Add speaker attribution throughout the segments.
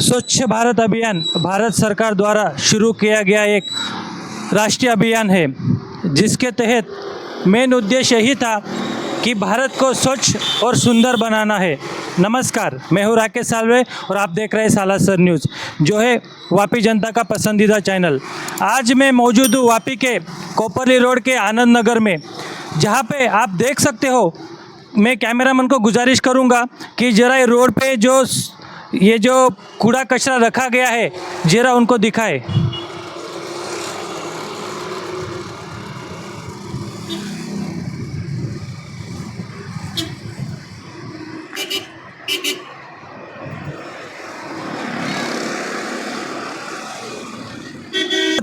Speaker 1: स्वच्छ भारत अभियान भारत सरकार द्वारा शुरू किया गया एक राष्ट्रीय अभियान है, जिसके तहत मेन उद्देश्य यही था कि भारत को स्वच्छ और सुंदर बनाना है। नमस्कार, मैं हूँ राकेश सालवे और आप देख रहे हैं सालासर न्यूज़, जो है वापी जनता का पसंदीदा चैनल। आज मैं मौजूद हूँ वापी के कोपरली रोड के आनंद नगर में, जहाँ पे आप देख सकते हो। मैं कैमरामैन को गुजारिश करूँगा कि ज़रा ये रोड पे ये जो कूड़ा कचरा रखा गया है, ज़रा उनको दिखाए।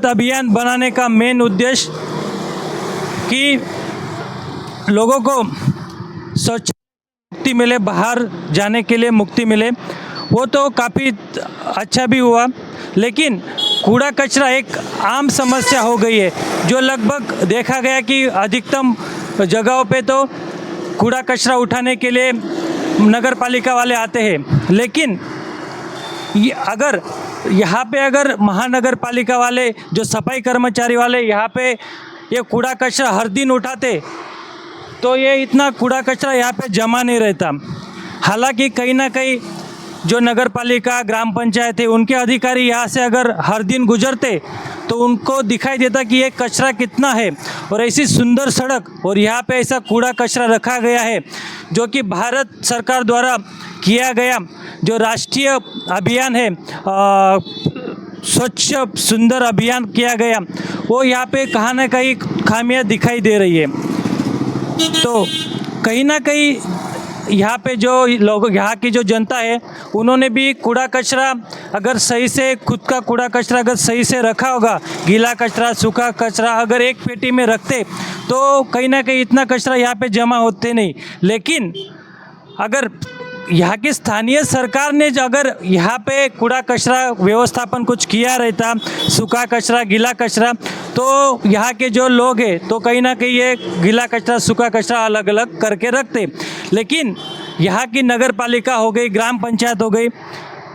Speaker 1: अभियान बनाने का मेन उद्देश्य कि लोगों को स्वच्छ मुक्ति मिले, बाहर जाने के लिए मुक्ति मिले, वो तो काफ़ी अच्छा भी हुआ। लेकिन कूड़ा कचरा एक आम समस्या हो गई है, जो लगभग देखा गया कि अधिकतम जगहों पे तो कूड़ा कचरा उठाने के लिए नगर पालिका वाले आते हैं। लेकिन अगर यहाँ पे अगर महानगर पालिका वाले जो सफाई कर्मचारी वाले यहाँ पे ये कूड़ा कचरा हर दिन उठाते, तो ये इतना कूड़ा कचरा यहाँ पे जमा नहीं रहता। हालांकि कहीं ना कहीं जो नगर पालिका ग्राम पंचायत है, उनके अधिकारी यहाँ से अगर हर दिन गुजरते तो उनको दिखाई देता कि ये कचरा कितना है। और ऐसी सुंदर सड़क और यहाँ पे ऐसा कूड़ा कचरा रखा गया है, जो कि भारत सरकार द्वारा किया गया जो राष्ट्रीय अभियान है, स्वच्छ सुंदर अभियान किया गया, वो यहाँ पे कहाँ ना कहीं खामियां दिखाई दे रही है। तो कहीं ना कहीं यहाँ पे जो लोग, यहाँ की जो जनता है, उन्होंने भी कूड़ा कचरा अगर सही से, खुद का कूड़ा कचरा अगर सही से रखा होगा, गीला कचरा सूखा कचरा अगर एक पेटी में रखते, तो कहीं ना कहीं इतना कचरा यहाँ पे जमा होते नहीं। लेकिन अगर यहाँ की स्थानीय सरकार ने अगर यहाँ पे कूड़ा कचरा व्यवस्थापन कुछ किया रहता, सूखा कचरा गीला कचरा, तो यहाँ के जो लोग हैं तो कहीं ना कहीं ये गीला कचरा सूखा कचरा अलग अलग करके रखते। लेकिन यहाँ की नगर पालिका हो गई, ग्राम पंचायत हो गई,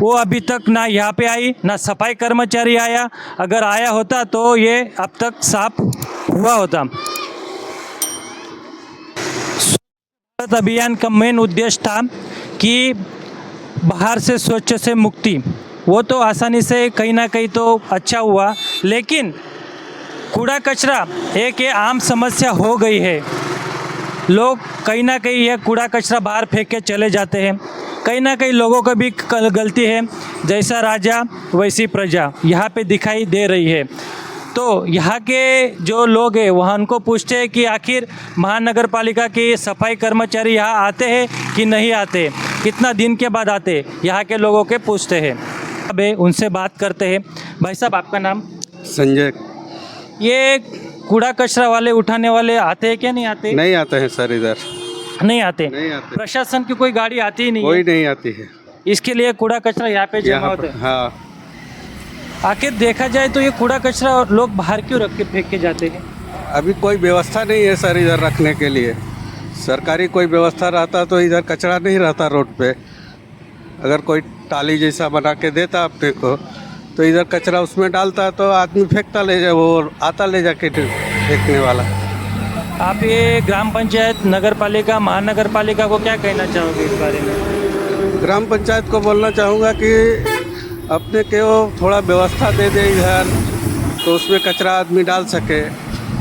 Speaker 1: वो अभी तक ना यहाँ पे आई, ना सफाई कर्मचारी आया। अगर आया होता तो ये अब तक साफ हुआ होता। स्वच्छ अभियान का मेन उद्देश्य था कि बाहर से स्वच्छ से मुक्ति, वो तो आसानी से कहीं ना कहीं तो अच्छा हुआ। लेकिन कूड़ा कचरा एक ये आम समस्या हो गई है। लोग कहीं ना कहीं यह कूड़ा कचरा बाहर फेंक के चले जाते हैं। कहीं ना कहीं लोगों को भी गलती है, जैसा राजा वैसी प्रजा यहाँ पे दिखाई दे रही है। तो यहाँ के जो लोग हैं वहाँ उनको पूछते हैं कि आखिर महानगर पालिका के सफाई कर्मचारी यहाँ आते हैं कि नहीं आते, कितना दिन के बाद आते, यहाँ के लोगों के पूछते हैं। अब उनसे बात करते हैं। भाई साहब, आपका नाम?
Speaker 2: संजय।
Speaker 1: ये कूड़ा कचरा वाले उठाने वाले आते हैं क्या नहीं आते?
Speaker 2: नहीं आते हैं सर, इधर
Speaker 1: नहीं आते।
Speaker 2: नहीं आते।
Speaker 1: प्रशासन की कोई गाड़ी आती ही नहीं
Speaker 2: कोई
Speaker 1: है?
Speaker 2: नहीं आती है।
Speaker 1: इसके लिए कूड़ा कचरा यहाँ पे जमा होता है।
Speaker 2: हाँ,
Speaker 1: आखिर देखा जाए तो ये कूड़ा कचरा लोग बाहर क्यों रख के फेंक के जाते हैं?
Speaker 2: अभी कोई व्यवस्था नहीं है सर इधर रखने के लिए। सरकारी कोई व्यवस्था रहता तो इधर कचरा नहीं रहता रोड पे। अगर कोई टाली जैसा बना के देता अपने को, तो इधर कचरा उसमें डालता तो आदमी फेंकता ले जाए, वो आता ले जाके फेंकने वाला।
Speaker 1: आप ये ग्राम पंचायत, नगर पालिका, महानगर पालिका को क्या कहना चाहोगे इस बारे में?
Speaker 2: ग्राम पंचायत को बोलना चाहूँगा कि अपने के वो थोड़ा व्यवस्था दे दे इधर, तो उसमें कचरा आदमी डाल सके,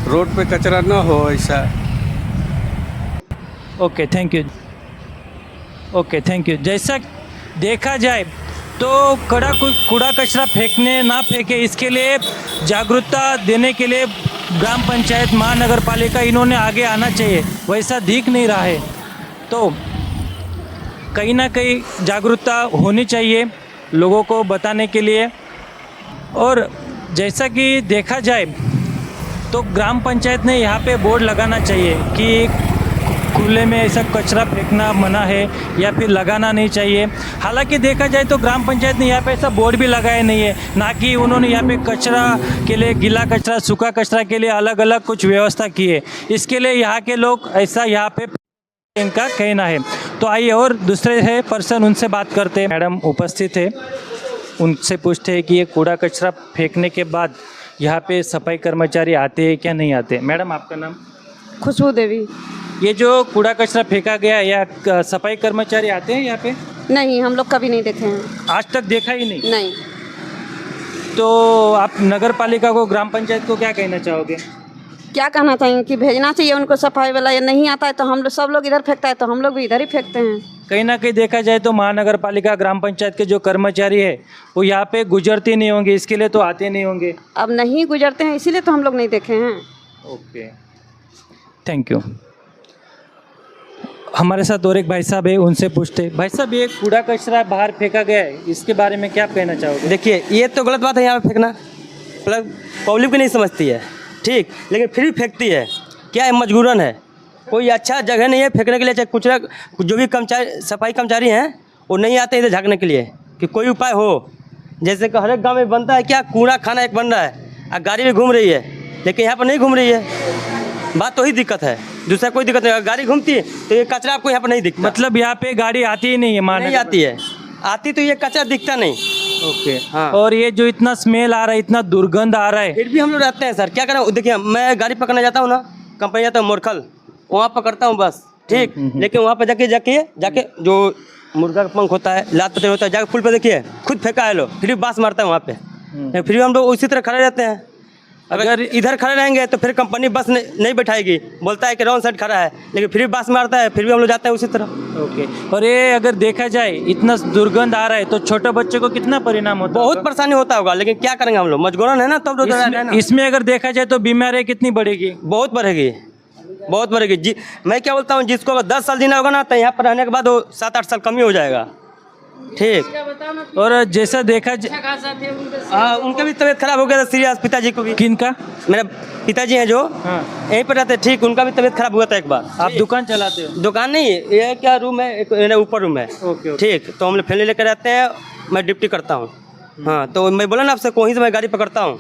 Speaker 2: रोड पे कचरा ना हो ऐसा।
Speaker 1: Okay, thank you. Okay, thank you. जैसा देखा जाए तो कूड़ा कचरा फेंकने ना फेंके, इसके लिए जागरूकता देने के लिए ग्राम पंचायत, महानगर पालिका, इन्होंने आगे आना चाहिए। वैसा दिख नहीं रहा है, तो कहीं ना कहीं जागरूकता होनी चाहिए लोगों को बताने के लिए। और जैसा कि देखा जाए तो ग्राम पंचायत ने यहाँ पे बोर्ड लगाना चाहिए कि खुले में ऐसा कचरा फेंकना मना है, या फिर लगाना नहीं चाहिए। हालांकि देखा जाए तो ग्राम पंचायत ने यहाँ पे ऐसा बोर्ड भी लगाया नहीं है, ना कि उन्होंने यहाँ पे कचरा के लिए, गीला कचरा सूखा कचरा के लिए अलग अलग कुछ व्यवस्था की है। इसके लिए यहाँ के लोग ऐसा यहाँ पे इनका कहना है। तो आइए और दूसरे है पर्सन, उनसे बात करते हैं। मैडम उपस्थित है, उनसे पूछते हैं कि ये कूड़ा कचरा फेंकने के बाद यहाँ पे सफाई कर्मचारी आते हैं क्या नहीं आते। मैडम आपका नाम?
Speaker 3: खुशबू देवी।
Speaker 1: ये जो कूड़ा कचरा फेंका गया या सफाई कर्मचारी आते हैं यहाँ पे?
Speaker 3: नहीं, हम लोग कभी नहीं देखे हैं।
Speaker 1: आज तक देखा ही नहीं?
Speaker 3: नहीं।
Speaker 1: तो आप नगर पालिका को, ग्राम पंचायत को क्या कहना चाहोगे?
Speaker 3: क्या कहना चाहिए कि भेजना चाहिए उनको सफाई वाला, या नहीं आता है तो हम लोग, सब लोग इधर फेंकता है तो हम लोग भी इधर ही फेंकते हैं।
Speaker 1: कहीं ना कहीं देखा जाए तो महानगर पालिका, ग्राम पंचायत के जो कर्मचारी है वो यहाँ पे गुजरते नहीं होंगे, इसके लिए तो आते नहीं होंगे।
Speaker 3: अब नहीं गुजरते हैं इसीलिए तो हम लोग नहीं देखे हैं।
Speaker 1: Okay, thank you. हमारे साथ और एक भाई साहब है, उनसे पूछते हैं। भाई साहब, ये कूड़ा कचरा बाहर फेंका गया है, इसके बारे में क्या कहना चाहोगे?
Speaker 4: देखिए, ये तो गलत बात है यहाँ पे फेंकना, मतलब पब्लिक भी नहीं समझती है, ठीक, लेकिन फिर भी फेंकती है। क्या है, मजबूरन है, कोई अच्छा जगह नहीं है फेंकने के लिए। चाहे कुचरा, जो भी कर्मचारी, सफाई कर्मचारी हैं, वो नहीं आते इधर झाँकने के लिए कि कोई उपाय हो। जैसे कि हर एक गाँव में बनता है क्या, कूड़ा खाना एक बन रहा है और गाड़ी भी घूम रही है, लेकिन यहाँ पर नहीं घूम रही है। बात तो ही दिक्कत है, दूसरा कोई दिक्कत नहीं। अगर गाड़ी घूमती है तो ये कचरा आपको यहाँ पर नहीं दिखता।
Speaker 1: मतलब यहाँ पे गाड़ी आती ही नहीं है?
Speaker 4: नहीं आती है, आती तो ये कचरा दिखता नहीं।
Speaker 1: ओके,
Speaker 4: हाँ।
Speaker 1: और ये जो इतना स्मेल आ रहा है, इतना दुर्गंध आ रहा है,
Speaker 4: फिर भी हम लोग रहते हैं सर, क्या करें। देखिए, मैं गाड़ी पकड़ने जाता हूँ ना, कंपनी जाता हूँ मोरखल, वहाँ पकड़ता हूँ बस, ठीक, लेकिन वहाँ पर जाके जो मुर्गा का पंख होता है, लात पतेल होता है, जाके पुल पे देखिए खुद फेंका है लोग, फिर भी बाँस मारता है वहाँ पे। फिर भी हम लोग उसी तरह खड़े रहते हैं। अगर इधर खड़े रहेंगे तो फिर कंपनी बस नहीं बैठाएगी, बोलता है कि रॉन्ग साइड खड़ा है, लेकिन फिर भी बाँस मारता है, फिर भी हम लोग जाते हैं उसी तरह।
Speaker 1: ओके। और ये अगर देखा जाए इतना दुर्गंध आ रहा है तो छोटे बच्चे को कितना परिणाम होता है?
Speaker 4: बहुत परेशानी होता होगा, लेकिन क्या करेंगे हम लोग, मजबूरन है ना, तब लोग
Speaker 1: इसमें अगर देखा जाए तो बीमारी कितनी बढ़ेगी?
Speaker 4: बहुत बढ़ेगी, बहुत बढ़ेगी जी। मैं क्या बोलता हूँ, जिसको अगर 10 साल जीना होगा ना, तो यहाँ पर रहने के बाद वो 7-8 साल कम ही हो जाएगा, ठीक।
Speaker 1: और जैसा देखा
Speaker 4: हाँ, उनका भी तबीयत खराब हो गया था सीरियस, पिताजी को भी।
Speaker 1: किनका?
Speaker 4: मेरे पिताजी हैं जो यहीं पर रहते, ठीक, उनका भी तबीयत खराब हुआ था एक बार।
Speaker 1: आप दुकान चलाते हो?
Speaker 4: दुकान नहीं, ये क्या रूम है, एक ऊपर रूम है,
Speaker 1: ओके।
Speaker 4: ठीक, तो हम लोग फैमिली लेकर रहते हैं, मैं ड्यूटी करता हूँ। हाँ, तो मैं बोला ना आपसे, वहीं से मैं गाड़ी पकड़ता हूँ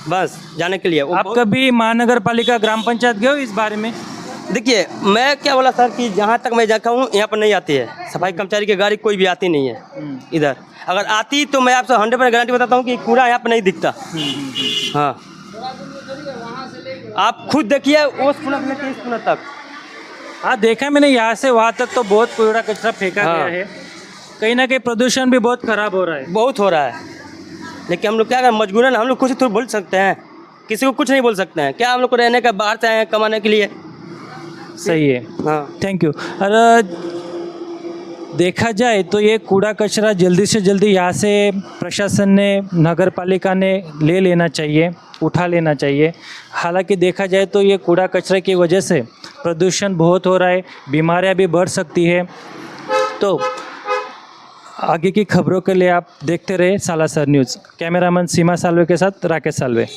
Speaker 4: बस जाने के लिए।
Speaker 1: आप कभी महानगर पालिका, ग्राम पंचायत गए हो इस बारे में?
Speaker 4: देखिए, मैं क्या बोला सर कि जहाँ तक मैं देखा हूँ यहाँ पर नहीं आती है सफाई कर्मचारी की गाड़ी, कोई भी आती नहीं है इधर। अगर आती तो मैं आपसे 100% गारंटी बताता हूँ कि कूड़ा यहाँ पर नहीं दिखता। हाँ, आप खुद देखिए उस पुनः से इस पुनः तक।
Speaker 1: हाँ, देखा मैंने, यहाँ से वहाँ तक तो बहुत कूड़ा कचरा फेंका गया है। कहीं ना कहीं प्रदूषण भी बहुत खराब हो रहा है।
Speaker 4: बहुत हो रहा है, लेकिन हम लोग क्या करें, मजबूरन हम लोग कुछ तो बोल सकते हैं, किसी को कुछ नहीं बोल सकते हैं। क्या हम लोग को रहने का, बाहर से आए हैं कमाने के लिए।
Speaker 1: सही है,
Speaker 4: हाँ,
Speaker 1: थैंक यू। और देखा जाए तो ये कूड़ा कचरा जल्दी से जल्दी यहाँ से प्रशासन ने, नगर पालिका ने ले लेना चाहिए, उठा लेना चाहिए। हालांकि देखा जाए तो ये कूड़ा कचरे की वजह से प्रदूषण बहुत हो रहा है, बीमारियां भी बढ़ सकती है। तो आगे की खबरों के लिए आप देखते रहे सालासर न्यूज़। कैमरामैन सीमा सालवे के साथ राकेश सालवे।